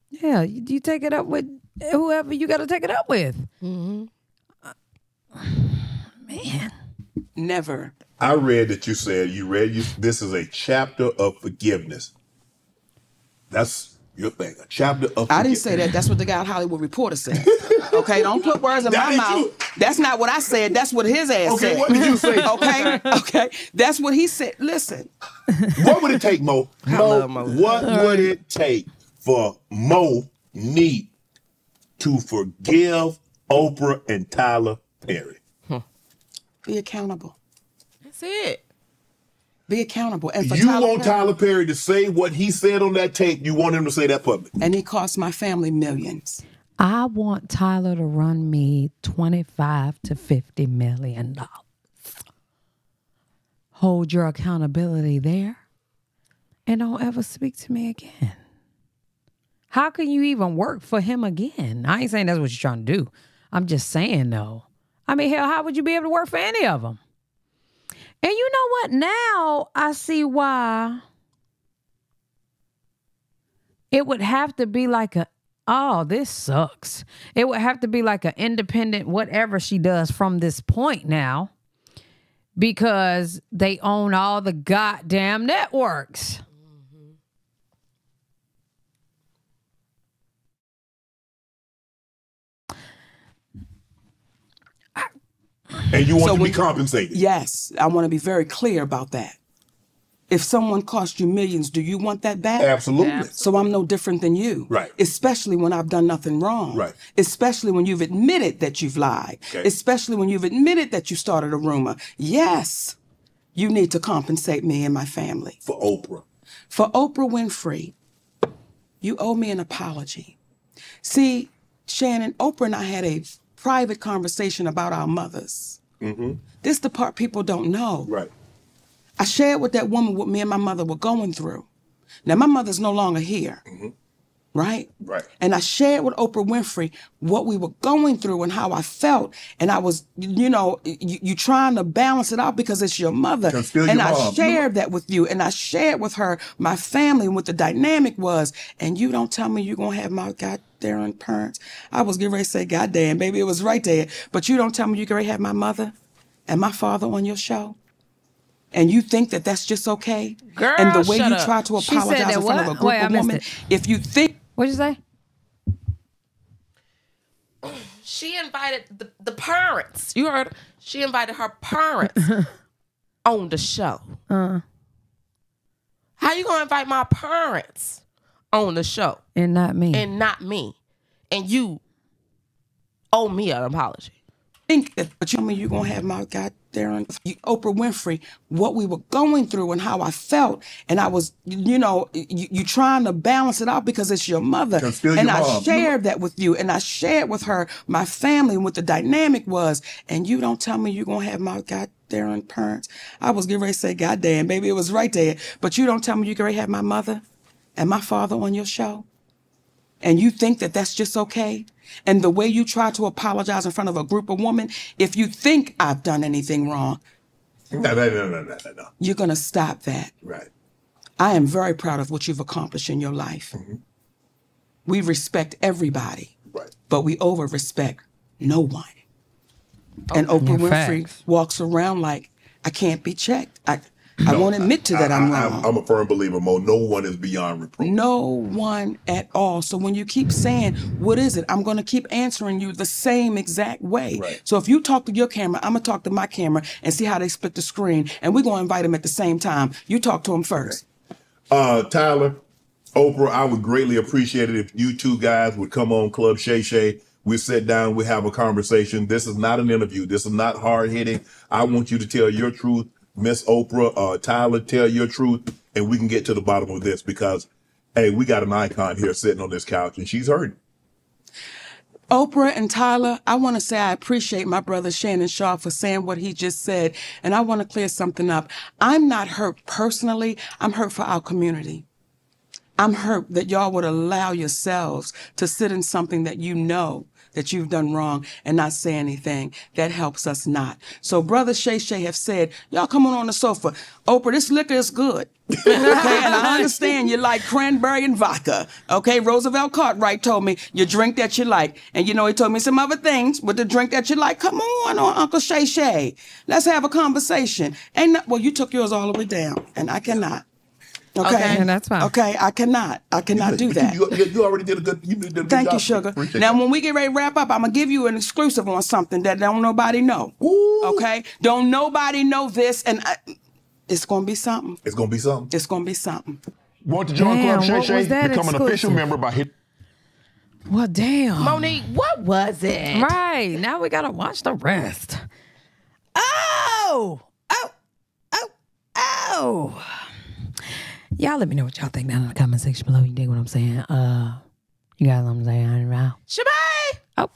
Yeah, you take it up with whoever you got to take it up with. Man. Never. I read that you said this is a chapter of forgiveness. That's your thing, a chapter of forgiveness. I didn't say that. That's what the guy at Hollywood Reporter said. Okay, don't put words in That my ain't mouth. you. That's not what I said. That's what his ass Okay, said. what did you say? Okay. That's what he said. Listen, What would it take, Mo? love Mo. What would it take for Monique to forgive Oprah and Tyler Perry? be accountable. That's it. Be accountable. And for You Tyler want Perry- Tyler Perry to say what he said on that tape. You want him to say that publicly. And he cost my family millions. I want Tyler to run me $25 to $50 million. hold your accountability there and don't ever speak to me again. How can you even work for him again? I ain't saying that's what you're trying to do. I'm just saying, though. I mean, hell, how would you be able to work for any of them? And you know what? Now I see why it would have to be like oh, this sucks. It would have to be like an independent whatever she does from this point now, because they own all the goddamn networks. And you want to be when- compensated. Yes, I want to be very clear about that. If someone cost you millions, do you want that back? Absolutely. So I'm no different than you. Right. Especially when I've done nothing wrong. Right. Especially when you've admitted that you've lied. Okay. Especially when you've admitted that you started a rumor. Yes, you need to compensate me and my family. For Oprah. For Oprah Winfrey, you owe me an apology. See, Shannon, Oprah and I had a private conversation about our mothers. Mm-hmm. This is the part people don't know. Right. I shared with that woman what me and my mother were going through. Now, my mother's no longer here, right? Right. And I shared with Oprah Winfrey what we were going through and how I felt. And I was, you trying to balance it out because it's your mother. Can feel And your I mom. shared that with you. And I shared with her my family and what the dynamic was. And you don't tell me you're going to have my goddamn parents. I was getting ready to say, goddamn, baby, it was right there. But you don't tell me you're going to have my mother and my father on your show. And you think that that's just okay? Girl, and the way shut you up. try to She said apologize that in front of what? a group Wait, I of missed women, it. if you think What'd you say? She invited the parents. You heard her? She invited her parents on the show. How you gonna invite my parents on the show And not me. and not me? And you owe me an apology. that, but you tell me you're gonna have my goddamn Oprah Winfrey, what we were going through and how I felt, and I was, you trying to balance it out because it's your mother. Can feel And your I mom. shared that with you, and I shared with her my family and what the dynamic was. And you don't tell me you're gonna have my goddamn parents. I was getting ready to say, goddamn, baby, it was right there. But you don't tell me you're gonna have my mother and my father on your show. And you think that that's just okay? And the way you try to apologize in front of a group of women, if you think I've done anything wrong, No. you're going to stop that. Right. I am very proud of what you've accomplished in your life. We respect everybody, Right. but we over-respect no one. And Oprah Yeah, Winfrey facts. walks around like, I can't be checked. I won't admit to that I'm wrong. I'm a firm believer, Mo. No one is beyond reproach. No one at all. So when you keep saying, what is it? I'm going to keep answering you the same exact way. Right. So if you talk to your camera, I'm going to talk to my camera and see how they split the screen. And we're going to invite them at the same time. You talk to them first. Tyler, Oprah, I would greatly appreciate it if you two guys would come on Club Shay Shay. We sit down, we have a conversation. This is not an interview. This is not hard hitting. I want you to tell your truth. Miss Oprah, Tyler, tell your truth, and we can get to the bottom of this because, hey, we got an icon here sitting on this couch, and she's hurting. Oprah and Tyler, I want to say I appreciate my brother Shannon Shaw for saying what he just said. And I want to clear something up. I'm not hurt personally. I'm hurt for our community. I'm hurt that y'all would allow yourselves to sit in something that you know that you've done wrong and not say anything. That helps us not. So Brother Shay Shay have said, y'all come on the sofa. Oprah, this liquor is good. Okay, and I understand you like cranberry and vodka. Okay, Roosevelt Cartwright told me you drink that you like. And he told me some other things, but the drink that you like, come on, Uncle Shay Shay. Let's have a conversation. Well, you took yours all the way down, and I cannot. Okay, and that's fine. Okay, I cannot do that. You already did a good. You did a good Thank job. you, sugar. Appreciate Now, that. when we get ready to wrap up, I'm gonna give you an exclusive on something that don't nobody know. Ooh. Okay, don't nobody know this, and it's gonna be something. It's gonna be something. It's gonna be something. Want to join Damn, Club Shay what Shay? was that Become an official exclusive? member by hitting. Well, damn. Monique, what was it? Right. Now we got to watch the rest. Oh. Y'all let me know what y'all think down in the comment section below. You dig what I'm saying? You guys know what I'm saying? Shabay! Oh,